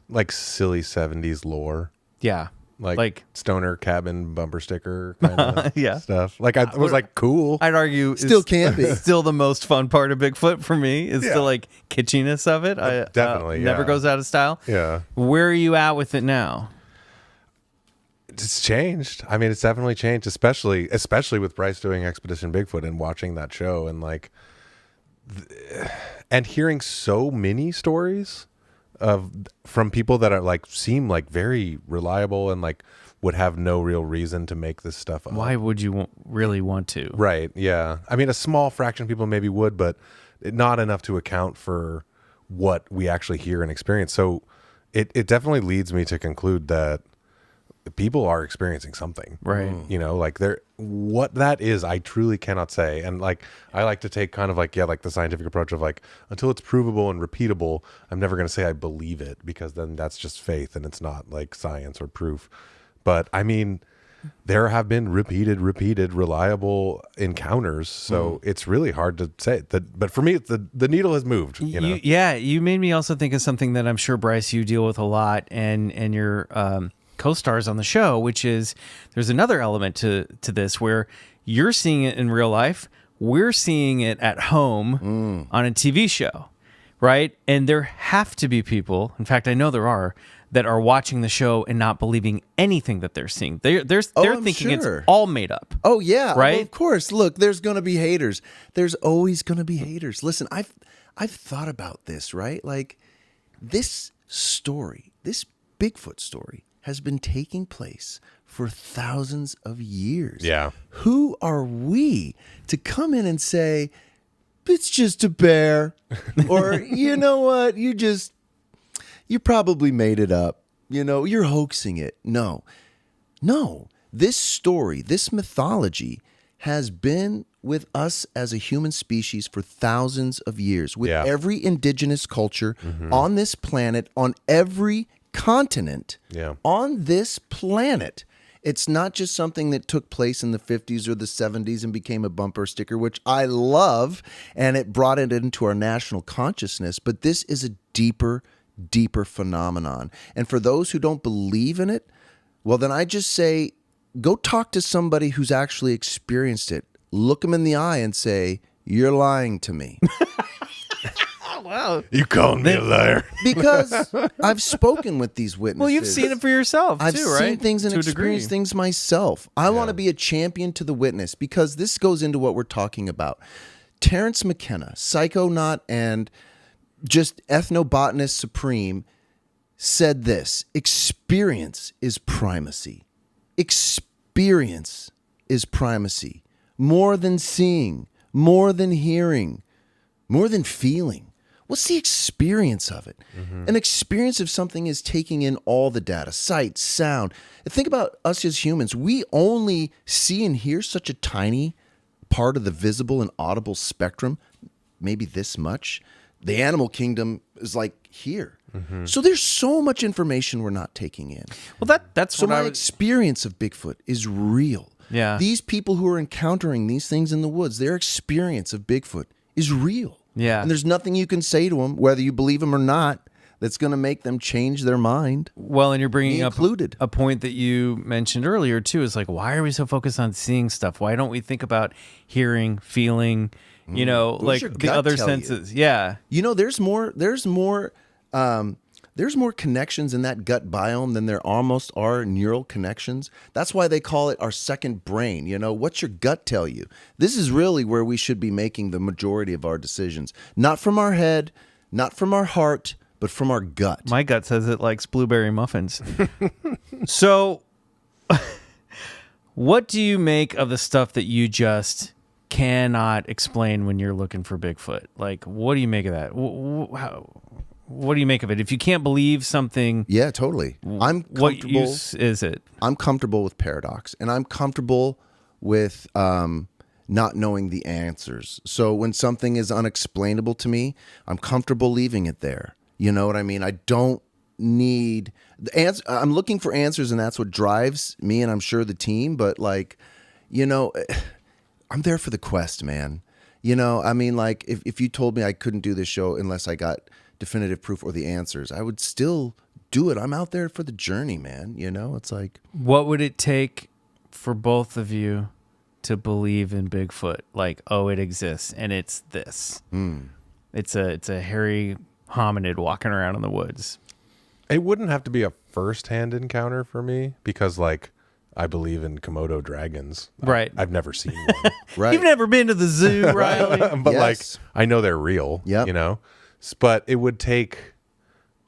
Like silly 70s lore. Yeah. Like stoner cabin bumper sticker kind of stuff. Like I was like, cool. I'd argue still can't be. Still the most fun part of Bigfoot for me is the like kitschiness of it. Definitely. Never goes out of style. Yeah. Where are you at with it now? It's changed. I mean, it's definitely changed, especially with Bryce doing Expedition Bigfoot and watching that show and like, and hearing so many stories from people that are like seem like very reliable and like would have no real reason to make this stuff up. Why would you really want to? Right. Yeah. I mean, a small fraction of people maybe would, but not enough to account for what we actually hear and experience. So it definitely leads me to conclude that people are experiencing something, right? You know, like what that is, I truly cannot say. And like, I like to take kind of like, like the scientific approach of like, until it's provable and repeatable, I'm never going to say I believe it, because then that's just faith and it's not like science or proof. But I mean, there have been repeated, reliable encounters. So it's really hard to say that. But for me, the needle has moved. You know? You made me also think of something that I'm sure, Bryce, you deal with a lot, and your co-stars on the show, which is there's another element to this where you're seeing it in real life, we're seeing it at home on a TV show, right? And there have to be people, in fact, I know there are, that are watching the show and not believing anything that they're seeing. They're thinking it's all made up. Oh yeah, right. Well, of course. Look, there's going to be haters. There's always going to be haters. Listen, I've thought about this, right? Like this story, this Bigfoot story, has been taking place for thousands of years. Yeah. Who are we to come in and say it's just a bear, or you know what, you probably made it up. You're hoaxing it. No. This story, this mythology has been with us as a human species for thousands of years, with every indigenous culture on this planet, on every continent on this planet. It's not just something that took place in the 50s or the 70s and became a bumper sticker, which I love, and it brought it into our national consciousness. But this is a deeper phenomenon. And for those who don't believe in it, well, then I just say, go talk to somebody who's actually experienced it. Look them in the eye and say, you're lying to me. Wow. You called me a liar. Because I've spoken with these witnesses. Well, you've seen it for yourself, I've too, right? seen things and To a experienced degree. things myself. I want to be a champion to the witness, because this goes into what we're talking about. Terrence McKenna, psychonaut and just ethnobotanist supreme, said this: experience is primacy. Experience is primacy. More than seeing, more than hearing, more than feeling. What's the experience of it? An experience of something is taking in all the data, sight, sound. Think about us as humans. We only see and hear such a tiny part of the visible and audible spectrum, maybe this much. The animal kingdom is like here. So there's so much information we're not taking in. Well, that's So what my experience of Bigfoot is real. Yeah. These people who are encountering these things in the woods, their experience of Bigfoot is real. Yeah. And there's nothing you can say to them, whether you believe them or not, that's going to make them change their mind. Well, and you're bringing Me up included. a point that you mentioned earlier, too, is like, why are we so focused on seeing stuff? Why don't we think about hearing, feeling, What does like your the gut other tell you? senses? Yeah. There's more connections in that gut biome than there almost are neural connections. That's why they call it our second brain. What's your gut tell you? This is really where we should be making the majority of our decisions. Not from our head, not from our heart, but from our gut. My gut says it likes blueberry muffins. So, what do you make of the stuff that you just cannot explain when you're looking for Bigfoot? Like, what do you make of that? What do you make of it? If you can't believe something, Yeah, totally. I'm what comfortable. use is it? I'm comfortable with paradox, and I'm comfortable with not knowing the answers. So when something is unexplainable to me, I'm comfortable leaving it there. You know what I mean? I don't need the answer. I'm looking for answers, and that's what drives me, and I'm sure the team. But I'm there for the quest, man. If you told me I couldn't do this show unless I got definitive proof or the answers, I would still do it. I'm out there for the journey, man. It's like, What would it take for both of you to believe in Bigfoot? Like, oh, it exists, and it's this. It's a hairy hominid walking around in the woods. It wouldn't have to be a first-hand encounter for me because, I believe in Komodo dragons. Right. I've never seen one. right. You've never been to the zoo, Riley. But Yes. I know they're real. Yep. But it would take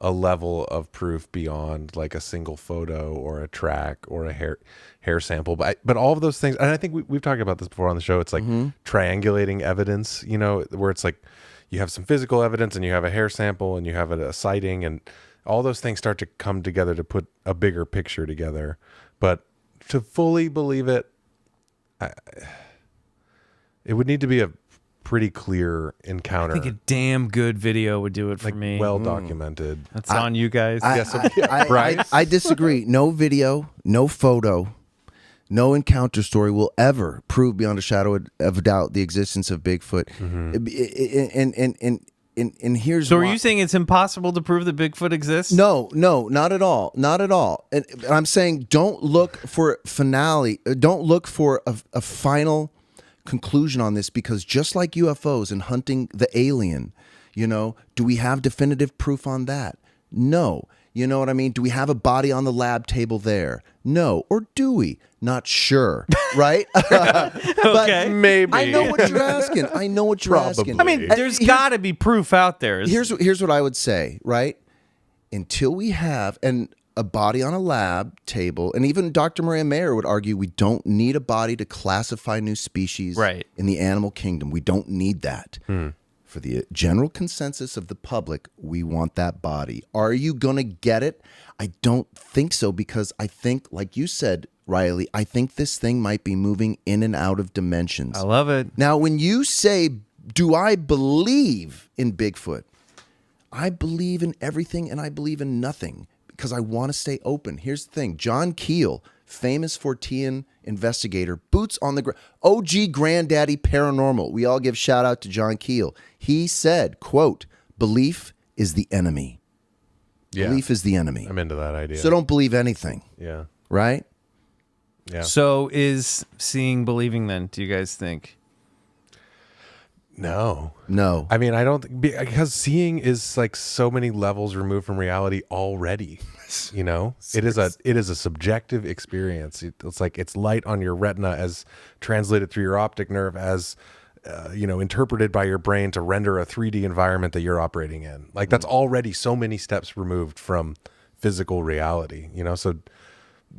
a level of proof beyond a single photo or a track or a hair sample. But all of those things, and I think we've talked about this before on the show. It's like triangulating evidence. Where it's like you have some physical evidence and you have a hair sample and you have a sighting, and all those things start to come together to put a bigger picture together. But to fully believe it, it would need to be a pretty clear encounter. I think a damn good video would do it for me. Well documented. That's on you guys. I disagree. No video, no photo, no encounter story will ever prove beyond a shadow of a doubt the existence of Bigfoot. And here's So are why. you saying it's impossible to prove that Bigfoot exists? No, not at all. Not at all. And I'm saying don't look for finale. Don't look for a final conclusion on this, because just like UFOs and hunting the alien, You know, do we have definitive proof on that? No. You know what I mean? Do we have a body on the lab table there? No. Or do we? Not sure. Right? Okay. Maybe. I know what you're asking. Probably. I mean, there's got to be proof out there. Here's what I would say, right? Until we have a body on a lab table, and even Dr. Maria Mayer would argue we don't need a body to classify new species in the animal kingdom. We don't need that. For the general consensus of the public, we want that body. Are you going to get it? I don't think so, because I think, like you said, Riley, I think this thing might be moving in and out of dimensions. I love it. Now, when you say, do I believe in Bigfoot? I believe in everything and I believe in nothing because I want to stay open. Here's the thing. John Keel, famous Fortean investigator, boots on the ground, OG granddaddy paranormal. We all give shout out to John Keel. He said, quote, belief is the enemy. Yeah. Belief is the enemy. I'm into that idea. So don't believe anything. Yeah. Right? Yeah. So is seeing believing then, do you guys think? No. I mean, I don't think, because seeing is like so many levels removed from reality already. You know, it is a subjective experience. It's like it's light on your retina as translated through your optic nerve as interpreted by your brain to render a 3D environment that you're operating in. Like that's already so many steps removed from physical reality. You know, so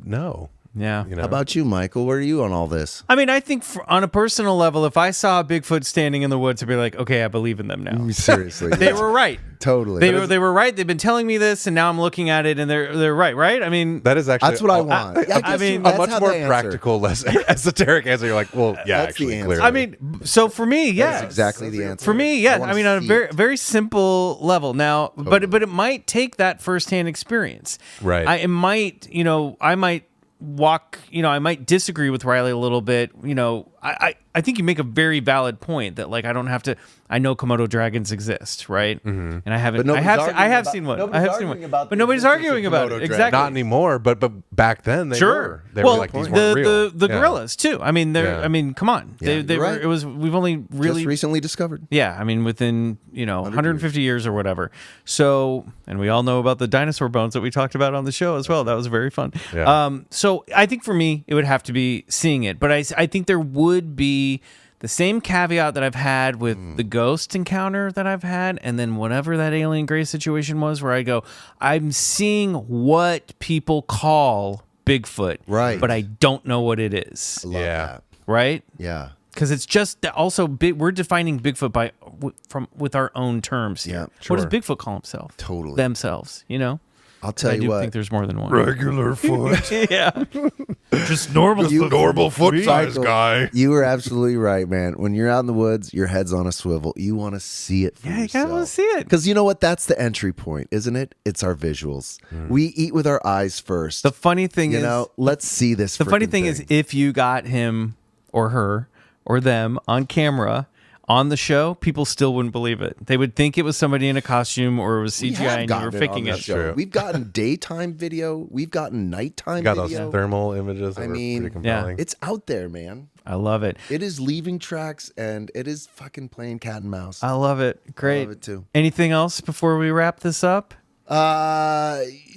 no. Yeah. You know? How about you, Michael? Where are you on all this? I mean, I think on a personal level, if I saw a Bigfoot standing in the woods, I'd be like, okay, I believe in them now. Seriously. They were right. Totally. They were right. They've been telling me this, and now I'm looking at it, and they're right. I mean, that is actually that's what I want. I mean, a much more practical, less esoteric answer. You're like, well, yeah, That's actually, the answer. clearly. I mean, so for me, yeah, That's exactly the answer. For me, yeah. wanna I mean, on a see very it. very simple level. Now, but it might take that firsthand experience. Right. I might I might disagree with Riley a little bit. You know, I think you make a very valid point that like I know Komodo dragons exist, right? Mm-hmm. And I haven't. I have seen one. But nobody's arguing about it. Exactly. Not anymore, but back then they were. They were like these weren't real. The gorillas too. I mean, I mean, come on. Yeah, they right. were. We've only really just recently discovered. Yeah, I mean, within 150 years or whatever. So, and we all know about the dinosaur bones that we talked about on the show as well. That was very fun. Yeah. So I think for me, it would have to be seeing it, but I think there would be the same caveat that I've had with the ghost encounter that I've had, and then whatever that alien gray situation was, where I go, I'm seeing what people call Bigfoot, Right. but I don't know what it is. I love that. Right? Yeah. Because it's just that also we're defining Bigfoot with our own terms here. Yeah, What does sure. Bigfoot call himself? Totally. Themselves, you know? I'll tell I you do what. think there's more than one. Regular foot. Yeah. Just normal. Normal foot size Michael, guy. You were absolutely right, man. When you're out in the woods, your head's on a swivel. You want to see it for Yeah, you yourself. gotta want to see it. Because you know what? That's the entry point, isn't it? It's our visuals. We eat with our eyes first. The funny thing is, let's see this. the funny frickin' thing is, if you got him or her or them on camera on the show, people still wouldn't believe it. They would think it was somebody in a costume or it was We CGI have and you gotten were it on faking the it. show. True. We've gotten daytime video. We've gotten nighttime Got those video. thermal images that I were mean, pretty compelling. It's out there, man. I love it. It is leaving tracks and it is fucking playing cat and mouse. I love it. Great. I love it too. Anything else before we wrap this up?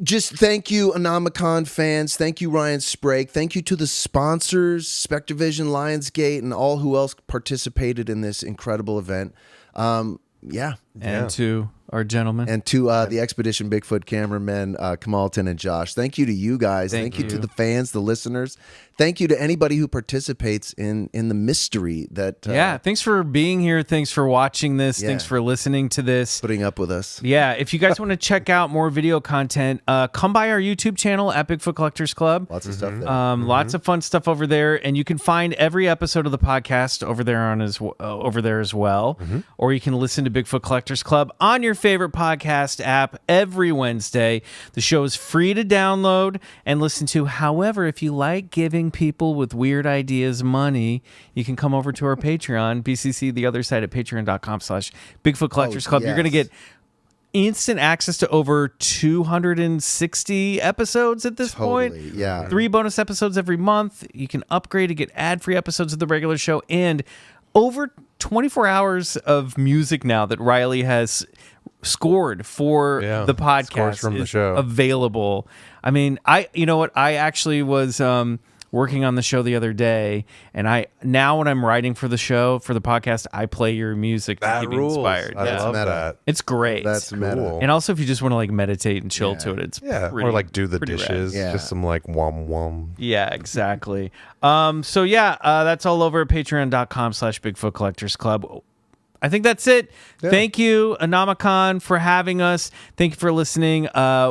Just thank you, Anomicon fans. Thank you, Ryan Sprague. Thank you to the sponsors, Spectrovision, Lionsgate, and all who else participated in this incredible event. And to our gentlemen. And to the Expedition Bigfoot cameramen, Kamalton and Josh. Thank you to you guys. Thank you to the fans, the listeners. Thank you to anybody who participates in the mystery that... thanks for being here. Thanks for watching this. Yeah. Thanks for listening to this. Putting up with us. Yeah, if you guys want to check out more video content, come by our YouTube channel at Bigfoot Collectors Club. Lots of stuff there. Lots of fun stuff over there, and you can find every episode of the podcast over there as well. Or you can listen to Bigfoot Collectors Club on your favorite podcast app every Wednesday. The show is free to download and listen to. However, if you like giving people with weird ideas money, you can come over to our Patreon, BCC the other side at patreon.com/Bigfoot Collectors Club. You're going to get instant access to over 260 episodes at this point. Yeah. 3 bonus episodes every month. You can upgrade to get ad-free episodes of the regular show, and over 24 hours of music now that Riley has scored for the podcast scores from the show available. I mean, you know what? I actually was working on the show the other day, and now when I'm writing for the show, for the podcast, I play your music to keep me inspired. I love that. It's great. That's meta. And also, if you just want to like meditate and chill to it, it's or like do the dishes, just some like wom. Yeah, exactly. That's all over at patreon.com/Bigfoot Collectors Club. I think that's it. Yeah. Thank you, Anomicon, for having us. Thank you for listening.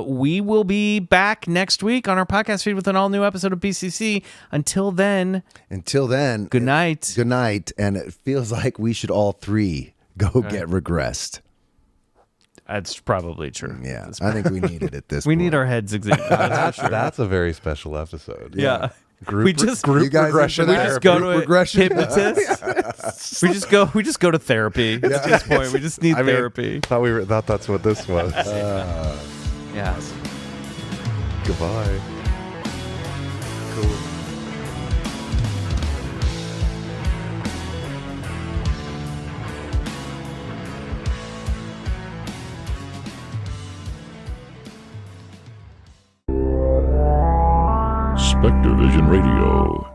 We will be back next week on our podcast feed with an all-new episode of BCC. Until then, good night. Good night. And it feels like we should all three go get regressed. That's probably true. Yeah, I think we need it at this we point. need our heads examined. That's a very special episode. Yeah. Group regression. We just go to regression hypnotist. we just go to therapy at this point. We just need therapy. Thought that's what this was. Yeah. Goodbye. Cool. Spectre Vision Radio.